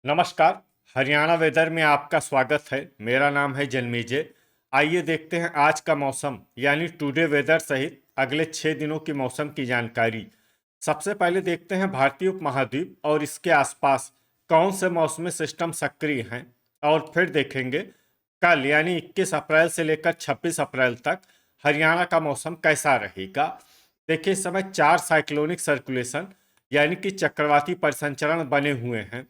नमस्कार। हरियाणा वेदर में आपका स्वागत है। मेरा नाम है जन्मेजय। आइए देखते हैं आज का मौसम यानी टुडे वेदर सहित अगले 6 दिनों की मौसम की जानकारी। सबसे पहले देखते हैं भारतीय उपमहाद्वीप और इसके आसपास कौन से मौसमी सिस्टम सक्रिय हैं, और फिर देखेंगे कल यानी 21 अप्रैल से लेकर 26 अप्रैल तक हरियाणा का मौसम कैसा रहेगा। देखिए, इस समय 4 साइक्लोनिक सर्कुलेशन यानी कि चक्रवाती परिसंचरण बने हुए हैं,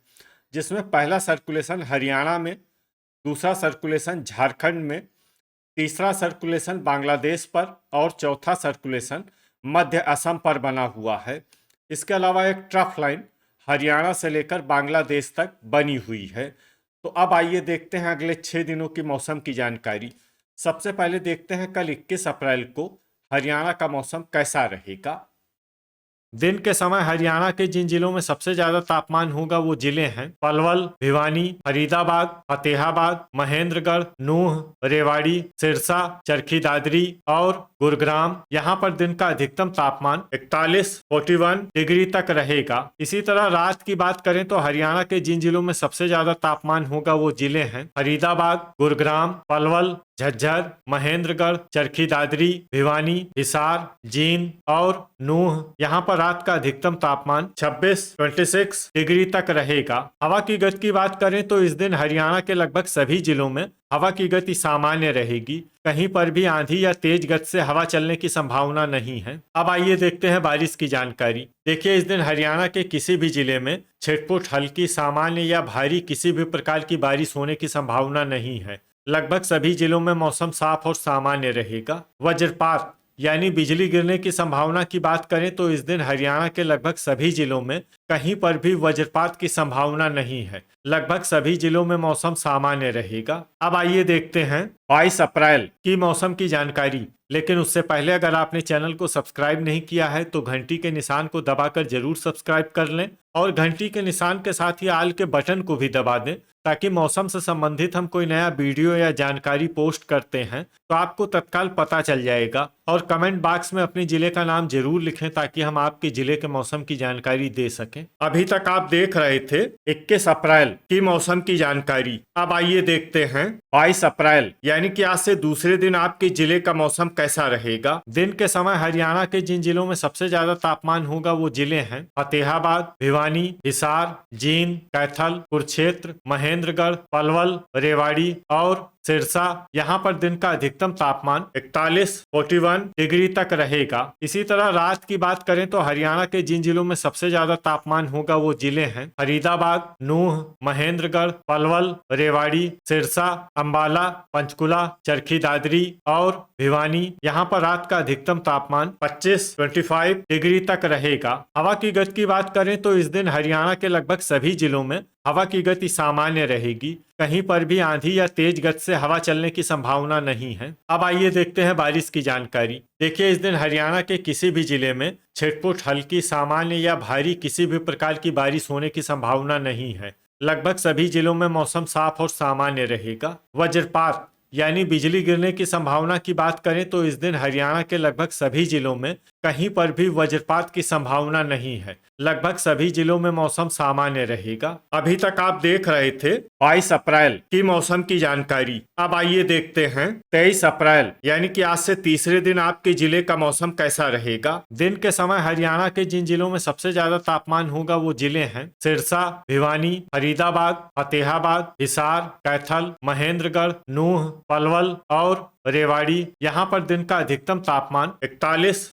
जिसमें पहला सर्कुलेशन हरियाणा में, दूसरा सर्कुलेशन झारखंड में, तीसरा सर्कुलेशन बांग्लादेश पर और चौथा सर्कुलेशन मध्य असम पर बना हुआ है। इसके अलावा एक ट्रफ लाइन हरियाणा से लेकर बांग्लादेश तक बनी हुई है। तो अब आइए देखते हैं अगले 6 दिनों की मौसम की जानकारी। सबसे पहले देखते हैं कल 21 अप्रैल को हरियाणा का मौसम कैसा रहेगा। दिन के समय हरियाणा के जिन जिलों में सबसे ज्यादा तापमान होगा वो जिले हैं पलवल, भिवानी, फरीदाबाद, फतेहाबाद, महेंद्रगढ़, नूह, रेवाड़ी, सिरसा, चरखी दादरी और गुरुग्राम। यहाँ पर दिन का अधिकतम तापमान 41 डिग्री तक रहेगा। इसी तरह रात की बात करें तो हरियाणा के जिन जिलों में सबसे ज्यादा तापमान होगा वो जिले हैं फरीदाबाद, गुरुग्राम, पलवल, झज्जर, महेंद्रगढ़, चरखी दादरी, भिवानी, हिसार, जींद और नूह। यहाँ पर रात का अधिकतम तापमान 26 डिग्री तक रहेगा। हवा की गति की बात करें तो इस दिन हरियाणा के लगभग सभी जिलों में हवा की गति सामान्य रहेगी। कहीं पर भी आंधी या तेज गति से हवा चलने की संभावना नहीं है। अब आइए देखते हैं बारिश की जानकारी। देखिए, इस दिन हरियाणा के किसी भी जिले में छिटपुट, हल्की, सामान्य या भारी किसी भी प्रकार की बारिश होने की संभावना नहीं है। लगभग सभी जिलों में मौसम साफ और सामान्य रहेगा। वज्रपात यानी बिजली गिरने की संभावना की बात करें तो इस दिन हरियाणा के लगभग सभी जिलों में कहीं पर भी वज्रपात की संभावना नहीं है। लगभग सभी जिलों में मौसम सामान्य रहेगा। अब आइए देखते हैं 22 अप्रैल की मौसम की जानकारी। लेकिन उससे पहले अगर आपने चैनल को सब्सक्राइब नहीं किया है तो घंटी के निशान को दबाकर जरूर सब्सक्राइब कर लें और घंटी के निशान के साथ ही आल के बटन को भी दबा दें, ताकि मौसम से संबंधित हम कोई नया वीडियो या जानकारी पोस्ट करते हैं तो आपको तत्काल पता चल जाएगा। और कमेंट बॉक्स में अपने जिले का नाम जरूर लिखें ताकि हम आपके जिले के मौसम की जानकारी दे सकें। अभी तक आप देख रहे थे 21 अप्रैल की मौसम की जानकारी। अब आइए देखते हैं 22 अप्रैल यानी कि आज से दूसरे दिन आपके जिले का मौसम कैसा रहेगा। दिन के समय हरियाणा के जिन जिलों में सबसे ज्यादा तापमान होगा वो जिले हैं फतेहाबाद, भिवानी, हिसार, जींद, कैथल, कुरुक्षेत्र, महेंद्रगढ़, पलवल, रेवाड़ी और सिरसा। यहाँ पर दिन का अधिकतम तापमान 41 डिग्री तक रहेगा। इसी तरह रात की बात करें तो हरियाणा के जिन जिलों में सबसे ज्यादा तापमान होगा वो जिले हैं फरीदाबाद, नूह, महेंद्रगढ़, पलवल, रेवाड़ी, सिरसा, अंबाला, पंचकुला, चरखी दादरी और भिवानी। यहाँ पर रात का अधिकतम तापमान 25 डिग्री तक रहेगा। हवा की गति की बात करें तो इस दिन हरियाणा के लगभग सभी जिलों में हवा की गति सामान्य रहेगी। कहीं पर भी आंधी या तेज गति से हवा चलने की संभावना नहीं है। अब आइए देखते हैं बारिश की जानकारी। देखिए, इस दिन हरियाणा के किसी भी जिले में छिटपुट, हल्की, सामान्य या भारी किसी भी प्रकार की बारिश होने की संभावना नहीं है। लगभग सभी जिलों में मौसम साफ और सामान्य रहेगा। वज्रपात यानी बिजली गिरने की संभावना की बात करें तो इस दिन हरियाणा के लगभग सभी जिलों में कहीं पर भी वज्रपात की संभावना नहीं है। लगभग सभी जिलों में मौसम सामान्य रहेगा। अभी तक आप देख रहे थे 22 अप्रैल की मौसम की जानकारी। अब आइए देखते हैं 23 अप्रैल यानी कि आज से तीसरे दिन आपके जिले का मौसम कैसा रहेगा। दिन के समय हरियाणा के जिन जिलों में सबसे ज्यादा तापमान होगा वो जिले हैं सिरसा, भिवानी, फरीदाबाद, फतेहाबाद, हिसार, कैथल, महेंद्रगढ़, नूह, पलवल और रेवाड़ी। यहाँ पर दिन का अधिकतम तापमान 41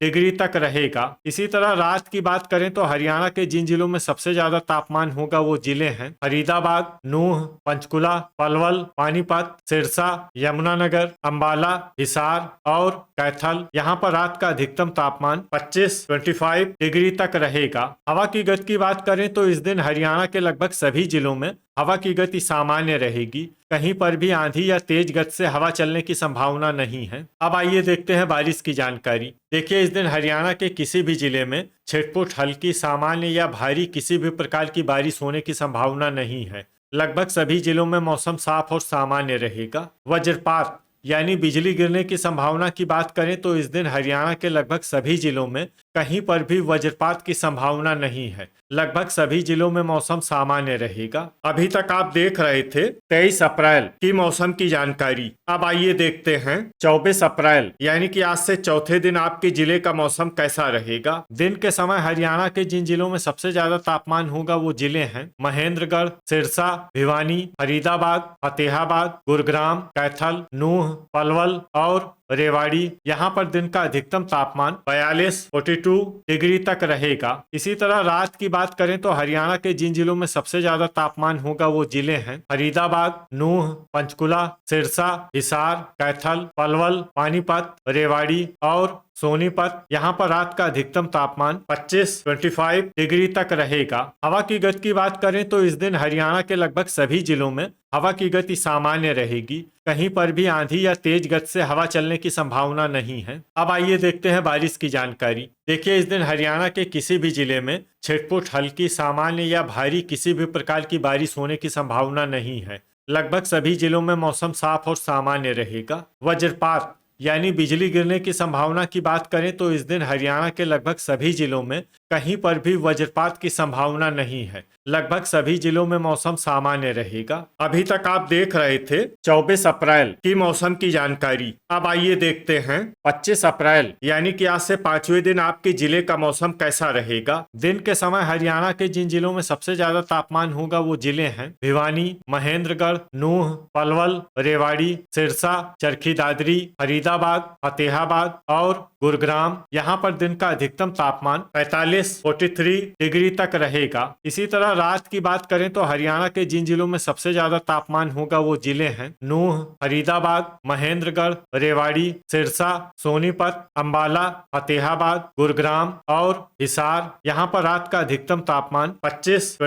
डिग्री तक रहेगा। इसी तरह रात की बात करें तो हरियाणा के जिन जिलों में सबसे ज्यादा तापमान होगा वो जिले हैं फरीदाबाद, नूह, पंचकुला, पलवल, पानीपत, सिरसा, यमुनानगर, अंबाला, हिसार और कैथल। यहाँ पर रात का अधिकतम तापमान 25 डिग्री तक रहेगा। हवा की गति की बात करें तो इस दिन हरियाणा के लगभग सभी जिलों में हवा की गति सामान्य रहेगी। कहीं पर भी आंधी या तेज गति से हवा चलने की संभावना नहीं है। अब आइए देखते हैं बारिश की जानकारी। देखिए, इस दिन हरियाणा के किसी भी जिले में छिटपुट, हल्की, सामान्य या भारी किसी भी प्रकार की बारिश होने की संभावना नहीं है। लगभग सभी जिलों में मौसम साफ और सामान्य रहेगा। वज्रपात यानी बिजली गिरने की संभावना की बात करें तो इस दिन हरियाणा के लगभग सभी जिलों में कहीं पर भी वज्रपात की संभावना नहीं है। लगभग सभी जिलों में मौसम सामान्य रहेगा। अभी तक आप देख रहे थे 23 अप्रैल की मौसम की जानकारी। अब आइए देखते हैं 24 अप्रैल यानी कि आज से चौथे दिन आपके जिले का मौसम कैसा रहेगा। दिन के समय हरियाणा के जिन जिलों में सबसे ज्यादा तापमान होगा वो जिले हैं महेंद्रगढ़, सिरसा, भिवानी, फरीदाबाद, फतेहाबाद, गुरुग्राम, कैथल, नूह, पलवल और रेवाड़ी। यहाँ पर दिन का अधिकतम तापमान 42 डिग्री तक रहेगा। इसी तरह रात की बात करें तो हरियाणा के जिन जिलों में सबसे ज्यादा तापमान होगा वो जिले हैं फरीदाबाद, नूह, पंचकुला, सिरसा, हिसार, कैथल, पलवल, पानीपत, रेवाड़ी और सोनीपत। यहाँ पर रात का अधिकतम तापमान 25 डिग्री तक रहेगा। हवा की गति की बात करें तो इस दिन हरियाणा के लगभग सभी जिलों में हवा की गति सामान्य रहेगी। कहीं पर भी आंधी या तेज गति से हवा चलने की संभावना नहीं है। अब आइए देखते हैं बारिश की जानकारी। देखिए, इस दिन हरियाणा के किसी भी जिले में छिटपुट, हल्की, सामान्य या भारी किसी भी प्रकार की बारिश होने की संभावना नहीं है। लगभग सभी जिलों में मौसम साफ और सामान्य रहेगा। वज्रपात यानी बिजली गिरने की संभावना की बात करें तो इस दिन हरियाणा के लगभग सभी जिलों में कहीं पर भी वज्रपात की संभावना नहीं है। लगभग सभी जिलों में मौसम सामान्य रहेगा। अभी तक आप देख रहे थे 24 अप्रैल की मौसम की जानकारी। अब आइए देखते हैं 25 अप्रैल यानी कि आज से 5वें दिन आपके जिले का मौसम कैसा रहेगा। दिन के समय हरियाणा के जिन जिलों में सबसे ज्यादा तापमान होगा वो जिले हैं भिवानी, महेंद्रगढ़, नूह, पलवल, रेवाड़ी, सिरसा, चरखी दादरी, फरीदाबाद, फतेहाबाद और गुरुग्राम। यहाँ पर दिन का अधिकतम तापमान 43 डिग्री तक रहेगा। इसी तरह रात की बात करें तो हरियाणा के जिन जिलों में सबसे ज्यादा तापमान होगा वो जिले हैं नूह, फरीदाबाद, महेंद्रगढ़, रेवाड़ी, सिरसा, सोनीपत, अंबाला, फतेहाबाद, गुरुग्राम और हिसार। यहाँ पर रात का अधिकतम तापमान 25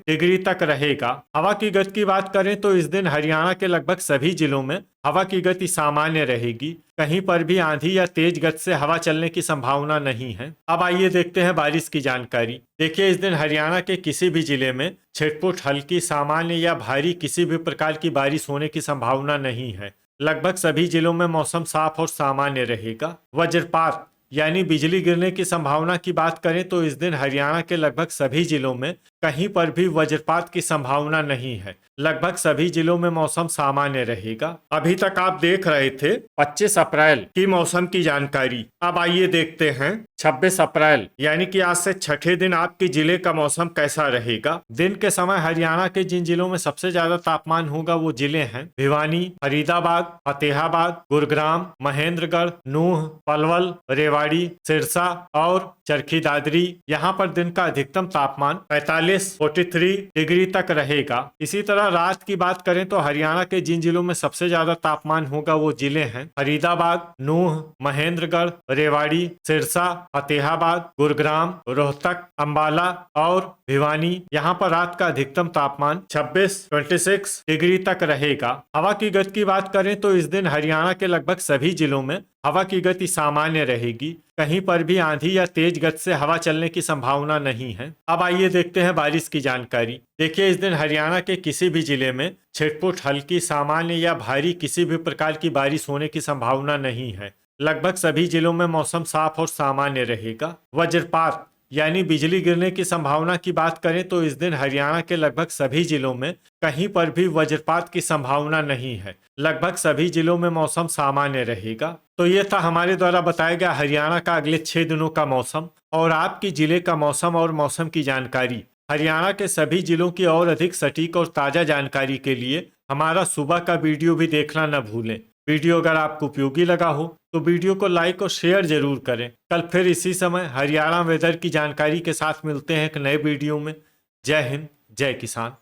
डिग्री तक रहेगा। हवा की गति की बात करें तो इस दिन हरियाणा के लगभग सभी जिलों में हवा की गति सामान्य रहेगी। कहीं पर भी आंधी या तेज गति से हवा चलने की संभावना नहीं है। अब आइए देखते हैं बारिश की जानकारी। देखिए, इस दिन हरियाणा के किसी भी जिले में छिटपुट, हल्की, सामान्य या भारी किसी भी प्रकार की बारिश होने की संभावना नहीं है। लगभग सभी जिलों में मौसम साफ और सामान्य रहेगा। वज्रपात यानी बिजली गिरने की संभावना की बात करें तो इस दिन हरियाणा के लगभग सभी जिलों में कहीं पर भी वज्रपात की संभावना नहीं है। लगभग सभी जिलों में मौसम सामान्य रहेगा। अभी तक आप देख रहे थे 25 अप्रैल की मौसम की जानकारी। अब आइए देखते हैं 26 अप्रैल यानी कि आज से छठे दिन आपके जिले का मौसम कैसा रहेगा। दिन के समय हरियाणा के जिन जिलों में सबसे ज्यादा तापमान होगा वो जिले हैं भिवानी, फरीदाबाद, फतेहाबाद, गुरुग्राम, महेंद्रगढ़, नूह, पलवल, रेवाड़ी, सिरसा और चरखी दादरी। यहाँ पर दिन का अधिकतम तापमान 43 डिग्री तक रहेगा। इसी तरह रात की बात करें तो हरियाणा के जिन जिलों में सबसे ज्यादा तापमान होगा वो जिले हैं फरीदाबाद, नूह, महेंद्रगढ़, रेवाड़ी, सिरसा, फतेहाबाद, गुरुग्राम, रोहतक, अंबाला और भिवानी। यहाँ पर रात का अधिकतम तापमान 26 डिग्री तक रहेगा। हवा की गति की बात करें तो इस दिन हरियाणा के लगभग सभी जिलों में हवा की गति सामान्य रहेगी। कहीं पर भी आंधी या तेज गति से हवा चलने की संभावना नहीं है। अब आइए देखते हैं बारिश की जानकारी। देखिए, इस दिन हरियाणा के किसी भी जिले में छिटपुट, हल्की, सामान्य या भारी किसी भी प्रकार की बारिश होने की संभावना नहीं है। लगभग सभी जिलों में मौसम साफ और सामान्य रहेगा। वज्रपात यानी बिजली गिरने की संभावना की बात करें तो इस दिन हरियाणा के लगभग सभी जिलों में कहीं पर भी वज्रपात की संभावना नहीं है। लगभग सभी जिलों में मौसम सामान्य रहेगा। तो ये था हमारे द्वारा बताया गया हरियाणा का अगले 6 दिनों का मौसम और आपकी जिले का मौसम और मौसम की जानकारी। हरियाणा के सभी जिलों की और अधिक सटीक और ताजा जानकारी के लिए हमारा सुबह का वीडियो भी देखना न भूलें। वीडियो अगर आपको उपयोगी लगा हो तो वीडियो को लाइक और शेयर जरूर करें। कल फिर इसी समय हरियाणा वेदर की जानकारी के साथ मिलते हैं एक नए वीडियो में। जय हिंद, जय किसान।